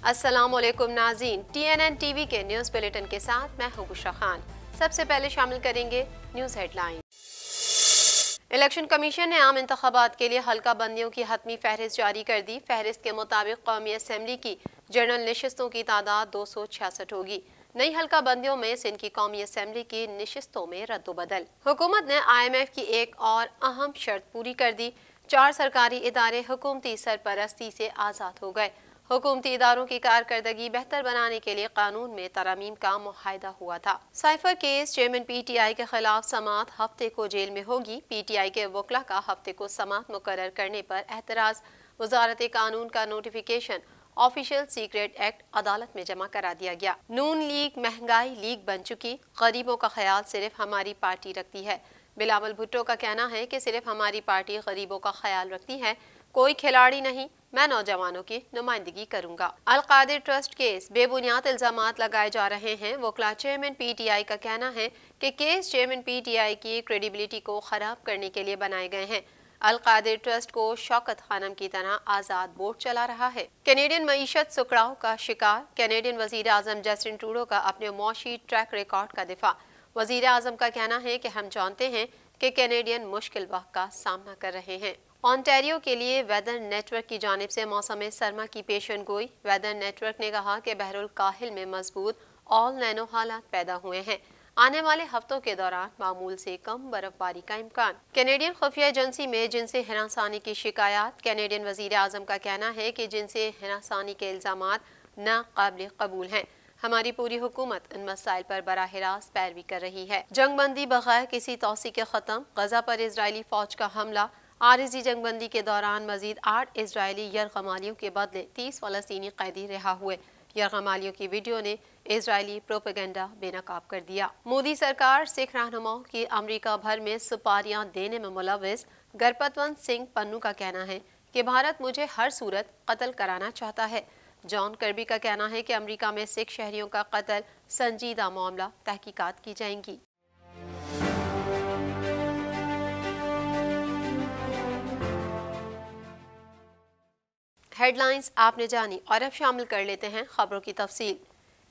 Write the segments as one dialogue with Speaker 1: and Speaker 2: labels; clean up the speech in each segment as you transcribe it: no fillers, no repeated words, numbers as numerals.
Speaker 1: अस्सलामुअलैकुम नाज़रीन, TNN TV के न्यूज़ बुलेटिन के साथ मैं हूं बुशरा खान। सबसे पहले शामिल करेंगे न्यूज़ हेडलाइन। इलेक्शन कमीशन ने आम इंतखाबात के लिए हल्का बंदियों की हतमी फहरिस्त जारी कर दी। फहरिस्त के मुताबिक कौमी असम्बली की जनरल नशिस्तों की तादाद 266 होगी। नई हल्का बंदियों में सिंध की कौमी असम्बली की नशिस्तों में रद्दोबदल। हुकूमत ने IMF की एक और अहम शर्त पूरी कर दी। 4 सरकारी इदारे हुकूमती सरपरस्ती से आज़ाद हो गए। हुकूमती इदारों की कारकर्दगी बेहतर बनाने के लिए कानून में तरमीम का मुआहदा हुआ था। साइफर केस चेयरमैन PTI के खिलाफ समात हफ्ते को जेल में होगी। PTI के वकला का हफ्ते को समात मुकर्रर करने पर एतराज। वजारत कानून का नोटिफिकेशन ऑफिशियल सीक्रेट एक्ट अदालत में जमा करा दिया गया। नून लीग महंगाई लीग बन चुकी। गरीबों का ख्याल सिर्फ हमारी पार्टी रखती है। बिलावल भुट्टो का कहना है कि सिर्फ हमारी पार्टी गरीबों का ख्याल रखती है, कोई खिलाड़ी नहीं। मैं नौजवानों की नुमाइंदगी करूंगा। अल-कादिर ट्रस्ट केस बेबुनियाद इल्जामात लगाए जा रहे हैं। वकला चेयरमैन PTI का कहना है कि केस चेयरमैन PTI की क्रेडिबिलिटी को खराब करने के लिए बनाए गए हैं। अल-कादिर ट्रस्ट को शौकत खानम की तरह आजाद बोर्ड चला रहा है। कैनेडियन मईशत सुकड़ाव का शिकार। कैनेडियन वजीर आजम जस्टिन ट्रूडो का अपने मौशी ट्रैक रिकॉर्ड का दिफा। वजीर आजम का कहना है कि हम जानते हैं कि कैनेडियन मुश्किल वक्त का सामना कर रहे हैं। ऑन्टेरियो के लिए वेदर नेटवर्क की जानिब से मौसम सरमा की पेशन गोई। वेदर नेटवर्क ने कहा कि बहरुल काहिल में मजबूत ऑल नैनो हालात पैदा हुए हैं। आने वाले हफ्तों के दौरान मामूल से कम बर्फबारी का इम्कान। कैनेडियन खुफिया एजेंसी में जिनसे हिरासानी की शिकायत। कैनेडियन वजीर आजम का कहना है कि जिनसे हिरासानी के इल्जामात नाकाबिल कबूल हैं। हमारी पूरी हुकूमत इन मसाइल पर बराह रास्त पैरवी कर रही है। जंगबंदी बगैर किसी तौसी के खत्म। गजा पर इजरायली फौज का हमला। आरिजी जंगबंदी के दौरान मजीद 8 इजरायली यरगमालियों के बदले 30 फलस्तीनी कैदी रिहा हुए। यरगमालियों की वीडियो ने इजरायली प्रोपेगेंडा बेनकाब कर दिया। मोदी सरकार सिख रहनुमाओं की अमरीका भर में सुपारियां देने में मुलविस। गरपतवंत सिंह पन्नू का कहना है कि भारत मुझे हर सूरत कत्ल कराना चाहता है। जॉन कर्बी का कहना है कि अमरीका में सिख शहरियों का कत्ल संजीदा मामला, तहकीकात की जाएंगी। हेडलाइंस आपने जानी और अब शामिल कर लेते हैं खबरों की तफसील।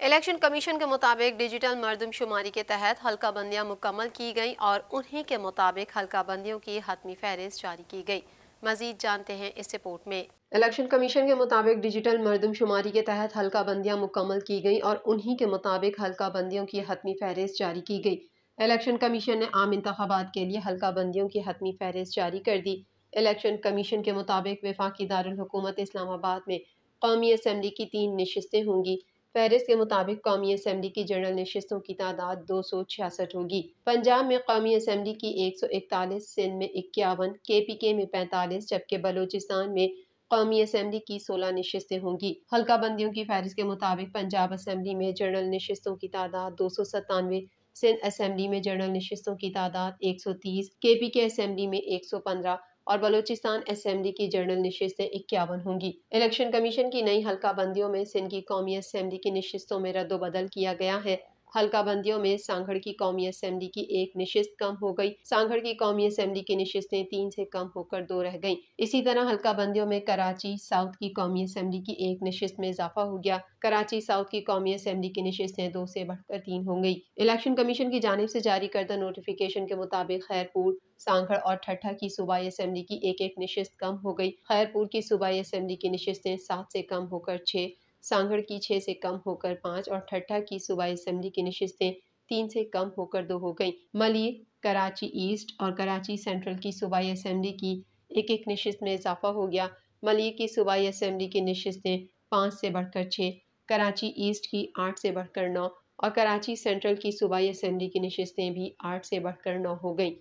Speaker 1: इलेक्शन कमीशन के मुताबिक डिजिटल मरदमशुमारी के तहत हल्का बंदियां मुकम्मल की गई और उन्हीं के मुताबिक हल्का बंदियों की हतमी फहरिस्त जारी की गई। मजीद जानते हैं इस रिपोर्ट में। इलेक्शन कमीशन के मुताबिक डिजिटल मरदमशुमारी के तहत हल्का बंदियां मुकम्मल की गई और उन्हीं के मुताबिक हल्का बंदियों की हतमी फहरिस्त जारी की गई। इलेक्शन कमीशन ने आम इंतखाबात के लिए हल्का बंदियों की हतमी फहरिस्त जारी कर दी। इलेक्शन कमीशन के मुताबिक वफाकी दारुल हुकूमत इस्लामाबाद में कौमी असम्बली की 3 नशिस्तें होंगी। फहरिस्त के मुताबिक कौमी असम्बली की जनरल नशिस्तों की तादाद 266 होगी। पंजाब में कौमी असम्बली की 141, सिंध में 51, KPK में 45, जबकि बलोचिस्तान में कौमी असम्बली की 16 नशिस्तें होंगी। हल्का बंदियों की फहरिस्त के मुताबिक पंजाब असम्बली में जनरल नशिस्तों की तादाद 297, सिंध असम्बली में जनरल नशिस्तों की तादाद 130, KPK असम्बली में 115 और बलूचिस्तान असेंबली की जनरल नशिस्तें 51 होंगी। इलेक्शन कमीशन की नई हल्का बंदियों में सिंध की कौमी असेंबली की नशिस्तों में रद्दोबदल किया गया है। हल्का बंदियों में सांगड़ की कौमी असेंबली की 1 नशिस्त कम हो गई। सांगड़ की कौमी असेंबली की नशिस्तें 3 से कम होकर 2 रह गईं। इसी तरह हल्का बंदियों में कराची साउथ की कौमी असेंबली की 1 नशिस्त में इजाफा हो गया। कराची साउथ की कौमी असेंबली की नशिस्तें 2 से बढ़कर 3 हो गई। इलेक्शन कमीशन की जानिब से जारी करदा नोटिफिकेशन के मुताबिक खैरपुर, सांगड़ और ठट्ठा की सूबाई असेंबली की एक नशिस्त कम हो गई। खैरपुर की सूबाई असेंबली की नशिस्तें 7 से कम होकर 6, सांगड़ की 6 से कम होकर 5 और ठट्ठा की सूबाई असेंबली की नशिस्तें 3 से कम होकर 2 हो गई। मलिर, कराची ईस्ट और कराची सेंट्रल की सूबाई असेंबली की एक नशिस्त में इजाफा हो गया। मलिर की सूबाई असेंबली की नशिस्तें 5 से बढ़कर 6, कराची ईस्ट की 8 से बढ़कर 9 और कराची सेंट्रल की सूबाई असेंबली की नशिस्तें भी 8 से बढ़कर 9 हो गई।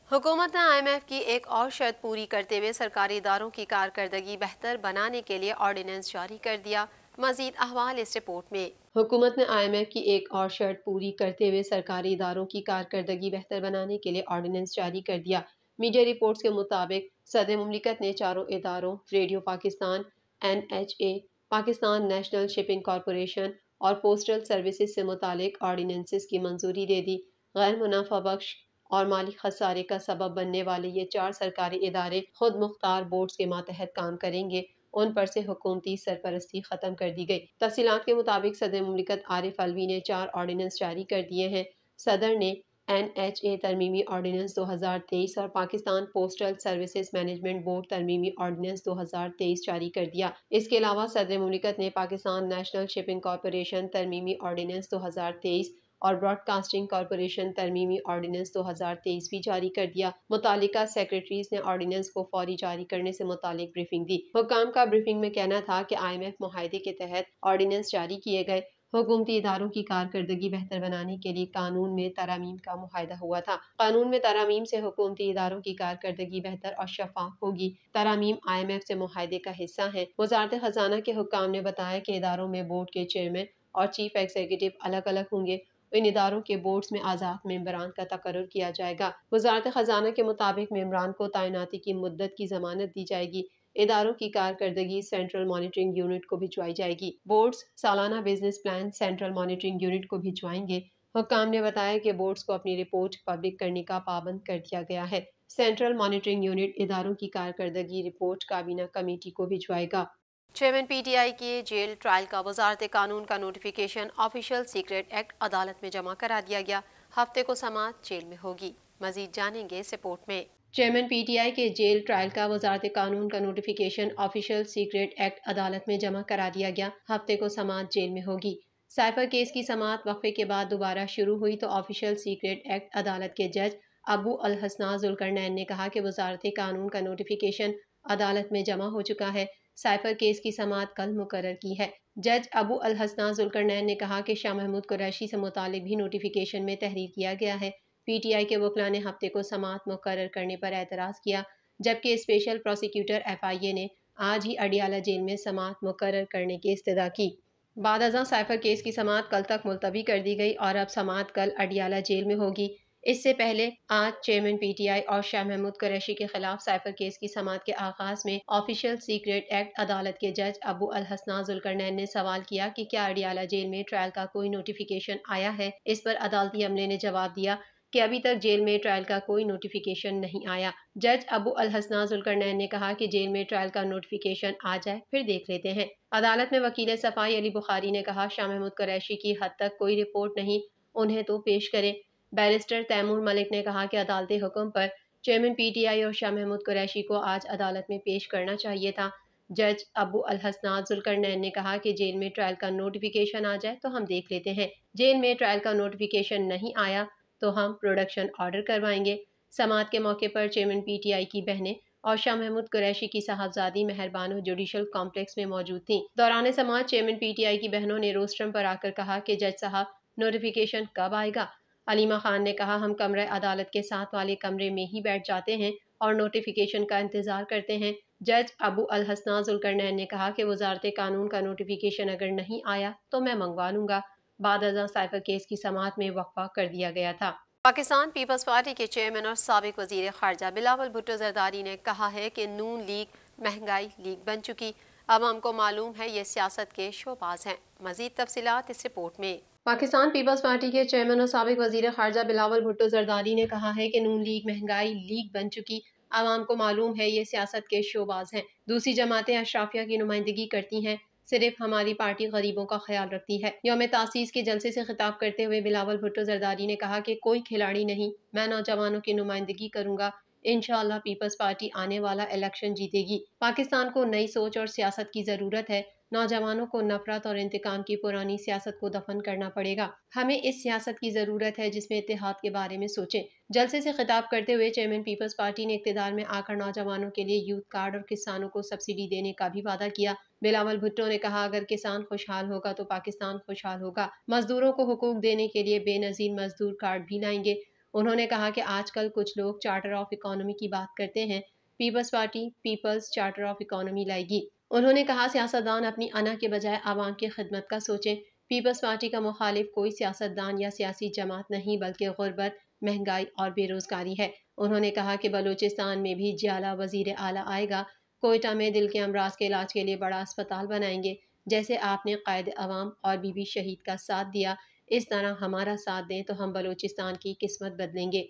Speaker 1: हुकूमत ने IMF की एक और शर्त पूरी करते हुए सरकारी इदारों की कारकर्दगी बेहतर बनाने के लिए ऑर्डिनेंस जारी कर दिया। मजीद अहवाल इस रिपोर्ट में। हुकूमत ने IMF की एक और शर्त पूरी करते हुए सरकारी इदारों की कारकर्दगी बेहतर बनाने के लिए ऑर्डिनेंस जारी कर दिया। मीडिया रिपोर्ट्स के मुताबिक सदर मुमलिकत ने चारों इदारों radio Pakistan, NHA, Pakistan national shipping corporation और पोस्टल सर्विसेज से मुतालिक ऑर्डिनेंसेस की मंजूरी दे दी। गैर मुनाफा बख्श और माली खसारे का सबब बनने वाले ये 4 सरकारी इदारे खुद मुख्तार बोर्ड्स के मातहत काम करेंगे उन पर से हुकूमती सरपरस्ती खत्म कर दी गई। तफसीलात के मुताबिक सदर मुमलिकत आरिफ अलवी ने 4 ऑर्डिनेंस जारी कर दिए हैं। सदर ने NHA तरमीमी ऑर्डिनेंस 2023 और Pakistan postal services management board तरमीमी ऑर्डिनेंस 2023 जारी कर दिया। इसके अलावा सदर मुमलिकत ने पाकिस्तान नेशनल शिपिंग कॉरपोरेशन तरमीमी ऑर्डिनेंस 2023 और ब्रॉडकास्टिंग कॉरपोरेशन तरमीमी ऑर्डिनेंस 2023 भी जारी कर दिया। मुतालिका सेक्रेटरीज ने ऑर्डिनेंस को फौरी जारी करने से मुतालिक ब्रीफिंग दी। हुकाम का ब्रीफिंग में कहना था कि IMF मुआहदे के तहत ऑर्डिनेंस जारी किए गए। हुकूमती इदारों की कारकर्दगी बेहतर बनाने के लिए कानून में तरामीम का मुआहदा हुआ था। कानून में तरामीम से हुकूमती इदारों की कारकर्दगी बेहतर और शफाफ होगी। तरामीम IMF से मुआहदे का हिस्सा है। वजारत खजाना के हुक्काम ने बताया कि इदारों में बोर्ड के चेयरमैन और चीफ एग्जीक्यूटिव अलग अलग होंगे। इन इदारों के बोर्ड्स में आज़ाद मेंबरान का तकर्रुर किया जाएगा। वजारत खजाना के मुताबिक मेंबरान को तैनाती की मुद्दत की जमानत दी जाएगी। इदारों की कारकर्दगी सेंट्रल मॉनिटरिंग यूनिट को भिजवाई जाएगी। बोर्ड्स सालाना business plan central monitoring unit को भिजवाएंगे। हुक्काम ने बताया कि बोर्ड्स को अपनी रिपोर्ट पब्लिक करने का पाबंद कर दिया गया है। सेंट्रल मॉनिटरिंग यूनिट इदारों की कारकर्दगी रिपोर्ट काबीना कमेटी को भिजवाएगा। चेयरमैन PTI के जेल ट्रायल का वजारत कानून का नोटिफिकेशन ऑफिशियल सीक्रेट एक्ट अदालत में जमा करा दिया गया। हफ्ते को समाअत जेल में होगी। मजीद जानेंगे इस रिपोर्ट में। चेयरमैन PTI के जेल ट्रायल का वजारत कानून का नोटिफिकेशन ऑफिशियल सीक्रेट एक्ट अदालत में जमा करा दिया गया। हफ्ते को समाअत जेल में होगी। साइफर केस की समाअत वक्फे के बाद दोबारा शुरू हुई तो ऑफिशियल सीक्रेट एक्ट अदालत के जज अबू अल हसना जुल्करनैन ने कहा कि वजारत कानून का नोटिफिकेशन अदालत में जमा हो चुका है। साइफर केस की समाअत कल मुकर्रर की है। जज अबू अल हसना जुल्करनैन ने कहा कि शाह महमूद कुरैशी से मुतालिक भी नोटिफिकेशन में तहरीर किया गया है। PTI के वकला ने हफ्ते को समाअत मुकर्रर करने पर एतराज़ किया, जबकि स्पेशल प्रोसिक्यूटर FIA ने आज ही अडियाला जेल में समाअत मुकर्रर करने की इस्तदा की। बाद अज़ां साइफर केस की समाअत कल तक मुलतवी कर दी गई और अब समाअत कल अडियाला जेल में होगी। इससे पहले आज चेयरमैन PTI और शाह महमूद कुरैशी के खिलाफ साइफर केस की समाअत के आगाज में ऑफिशियल सीक्रेट एक्ट अदालत के जज अबू अल हसना जुल्करनैन ने सवाल किया कि क्या अडियाला जेल में ट्रायल का कोई नोटिफिकेशन आया है। इस पर अदालती अमले ने जवाब दिया कि अभी तक जेल में ट्रायल का कोई नोटिफिकेशन नहीं आया। जज अबू अल हसना जुल्करनैन ने कहा कि जेल में ट्रायल का नोटिफिकेशन आ जाए फिर देख लेते हैं। अदालत में वकील सफाई अली बुखारी ने कहा, शाह महमूद कुरैशी की हद तक कोई रिपोर्ट नहीं, उन्हें तो पेश करें। बैरिस्टर तैमूर मलिक ने कहा कि अदालती हुक्म पर चेयरमैन PTI और शाह महमूद कुरैशी को आज अदालत में पेश करना चाहिए था। जज अबू अल हसना जुल्करनैन ने कहा कि जेल में ट्रायल का नोटिफिकेशन आ जाए तो हम देख लेते हैं। जेल में ट्रायल का नोटिफिकेशन नहीं आया तो हम प्रोडक्शन ऑर्डर करवाएंगे। समाअत के मौके पर चेयरमैन PTI की बहनें और शाह महमूद कुरैशी की साहबजादी मेहरबानो जुडिशल कॉम्प्लेक्स में मौजूद थीं। दौरान समाअत चेयरमैन PTI की बहनों ने रोस्ट्रम पर आकर कहा कि जज साहब नोटिफिकेशन कब आएगा। अलीमा खान ने कहा, हम कमरे अदालत के साथ वाले कमरे में ही बैठ जाते हैं और नोटिफिकेशन का इंतजार करते हैं। जज अबू अल हसना जुल्करनैन ने कहा कि वजारत कानून का नोटिफिकेशन अगर नहीं आया तो मैं मंगवा लूंगा। बाद अज़ां साइफर केस की समाअत में वक्फा कर दिया गया था। पाकिस्तान पीपल्स पार्टी के चेयरमैन और साबिक वजीर खारजा बिलावल भुट्टो जरदारी ने कहा है कि नून लीग महंगाई लीग बन चुकी। अब हमको मालूम है ये सियासत के शोबाज हैं। मजीद तफसीलात इस रिपोर्ट में। पाकिस्तान पीपल्स पार्टी के चेयरमैन और साबिक वजीर खारजा बिलावल भुट्टो जरदारी ने कहा है कि नून लीग महंगाई लीग बन चुकी। आवाम को मालूम है ये सियासत के शोबाज हैं। दूसरी जमातें अशराफिया की नुमाइंदगी करती हैं, सिर्फ हमारी पार्टी गरीबों का ख्याल रखती है। यौम तासीस के जलसे से खिताब करते हुए बिलावल भुट्टो जरदारी ने कहा कि कोई खिलाड़ी नहीं, मैं नौजवानों की नुमाइंदगी करूंगा। इंशाअल्लाह पीपल्स पार्टी आने वाला इलेक्शन जीतेगी। पाकिस्तान को नई सोच और सियासत की जरूरत है। नौजवानों को नफरत और इंतकाम की पुरानी सियासत को दफन करना पड़ेगा। हमें इस सियासत की जरूरत है जिसमें इत्तेहाद के बारे में सोचें। जलसे से खिताब करते हुए चेयरमैन पीपल्स पार्टी ने इक्तदार में आकर नौजवानों के लिए यूथ कार्ड और किसानों को सब्सिडी देने का भी वादा किया। बिलावल भुट्टो ने कहा, अगर किसान खुशहाल होगा तो पाकिस्तान खुशहाल होगा। मजदूरों को हुकूक देने के लिए बेनजीर मजदूर कार्ड भी लाएंगे। उन्होंने कहा कि आजकल कुछ लोग चार्टर ऑफ इकोनॉमी की बात करते हैं। People's party people's charter of economy लाएगी। उन्होंने कहा, सियासतदान अपनी अना के बजाय आवाम की खिदमत का सोचें। पीपल्स पार्टी का मुखालिफ कोई सियासतदान या सियासी जमात नहीं बल्कि गुर्बत, महंगाई और बेरोजगारी है। उन्होंने कहा कि बलूचिस्तान में भी जियाला वजीर आला आएगा। कोयटा में दिल के अमराज के इलाज के लिए बड़ा अस्पताल बनाएंगे। जैसे आपने कायद अवाम और बीबी शहीद का साथ दिया, इस तरह हमारा साथ दें तो हम बलूचिस्तान की किस्मत बदलेंगे।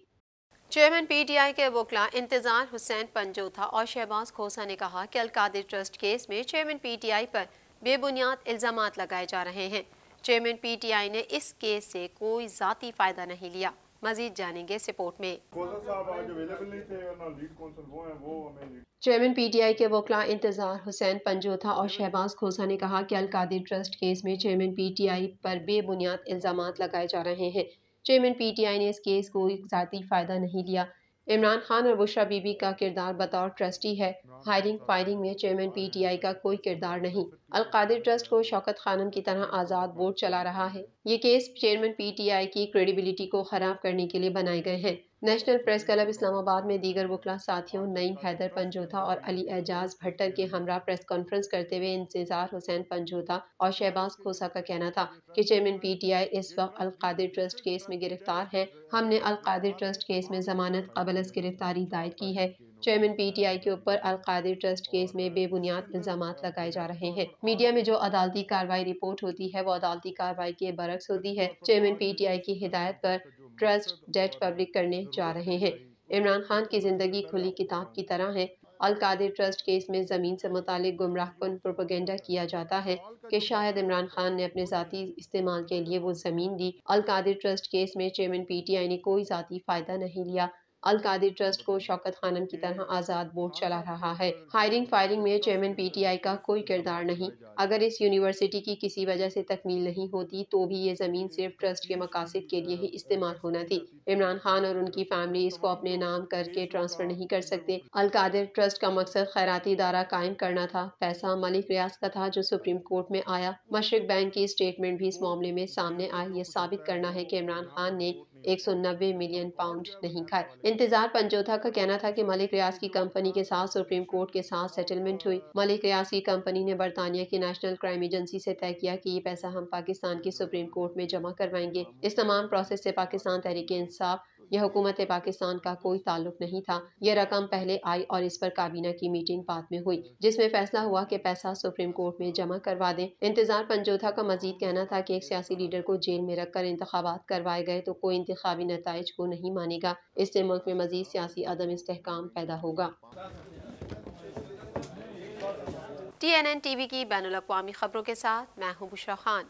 Speaker 1: चेयरमैन पीटीआई के वकला इंतजार हुसैन पंजोथा और शहबाज खोसा ने कहा कि अलकादिर ट्रस्ट केस में चेयरमैन पीटीआई पर बेबुनियाद इल्जामात लगाए जा रहे हैं। चेयरमैन पीटीआई ने इस केस से कोई जाती फायदा नहीं लिया। मजीद जानेंगे इस रिपोर्ट में। चेयरमैन पीटीआई के वकला इंतजार हुसैन पंजोथा और शहबाज खोसा ने कहा कि अलकादिर ट्रस्ट केस में चेयरमैन पीटीआई पर बेबुनियाद इल्जामात लगाए जा रहे हैं। चेयरमैन पीटीआई ने इस केस को जाती फायदा नहीं लिया। इमरान खान और बुशरा बीबी का किरदार बतौर ट्रस्टी है। हायरिंग फायरिंग में चेयरमैन पीटीआई का कोई किरदार नहीं। अलकादिर ट्रस्ट को शौकत खानम की तरह आज़ाद बोर्ड चला रहा है। ये केस चेयरमैन पीटीआई की क्रेडिबिलिटी को खराब करने के लिए बनाए गए हैं। नेशनल प्रेस क्लब इस्लामाबाद में दीगर वकला साथियों नईम हैदर पंजोथा और अली एजाज भट्टर के हमरा प्रेस कॉन्फ्रेंस करते हुए इंतजार हुसैन पंजोथा और शहबाज खोसा का कहना था कि चेयरमैन पीटीआई इस वक्त अलकादिर ट्रस्ट केस में गिरफ्तार है। हमने अलकादिर ट्रस्ट केस में जमानत कबल गिरफ्तारी दायर की है। चेयरमैन पीटीआई के ऊपर अलकादिर ट्रस्ट केस में बेबुनियाद इल्जामात लगाए जा रहे हैं। मीडिया में जो अदालती कार्रवाई रिपोर्ट होती है वो अदालती कार्रवाई के बरक्स होती है। चेयरमैन पीटीआई की हिदायत पर ट्रस्ट डेट पब्लिक करने जा रहे हैं। इमरान खान की जिंदगी खुली किताब की तरह है। अलकादिर ट्रस्ट केस में ज़मीन से मुतालिक गुमराहकुन प्रोपेगेंडा किया जाता है कि शायद इमरान खान ने अपने ज़ाती इस्तेमाल के लिए वो ज़मीन दी। अलकादिर ट्रस्ट केस में चेयरमैन पीटीआई ने कोई ज़ाती फ़ायदा नहीं लिया। अलकादिर ट्रस्ट को शौकत खानम की तरह आज़ाद बोर्ड चला रहा है। हायरिंग फायरिंग में चेयरमैन पीटीआई का कोई किरदार नहीं। अगर इस यूनिवर्सिटी की किसी वजह से तकमील नहीं होती तो भी ये ज़मीन सिर्फ ट्रस्ट के मकासद के लिए ही इस्तेमाल होना थी। इमरान खान और उनकी फैमिली इसको अपने नाम करके ट्रांसफ़र नहीं कर सकते। अलकादिर ट्रस्ट का मकसद खैराती इदारा कायम करना था। पैसा मलिक रियाज का था जो सुप्रीम कोर्ट में आया। मशरिक बैंक की स्टेटमेंट भी इस मामले में सामने आई। ये साबित करना है कि इमरान खान ने 190 मिलियन पाउंड नहीं खाए। इंतजार पंजोथा का कहना था कि मलिक रियाज की कंपनी के साथ सुप्रीम कोर्ट के साथ सेटलमेंट हुई। मलिक रियाज की कंपनी ने बरतानिया की नेशनल क्राइम एजेंसी से तय किया कि ये पैसा हम पाकिस्तान की सुप्रीम कोर्ट में जमा करवाएंगे। इस तमाम प्रोसेस से पाकिस्तान तहरीक इंसाफ या हुकूमत पाकिस्तान का कोई ताल्लुक नहीं था। यह रकम पहले आई और इस पर काबीना की मीटिंग बाद में हुई जिसमें फैसला हुआ कि पैसा सुप्रीम कोर्ट में जमा करवा दें। इंतजार पंजोथा का मजीद कहना था कि एक सियासी लीडर को जेल में रखकर इंतखाबात करवाए गए तो कोई इंतखाबी नताइज को नहीं मानेगा। इससे मुल्क में मजीद सियासी अदम इस्तेहकाम पैदा होगा। TNN TV की बैनुल अक़वामी खबरों के साथ मैं हूँ बुशरा खान।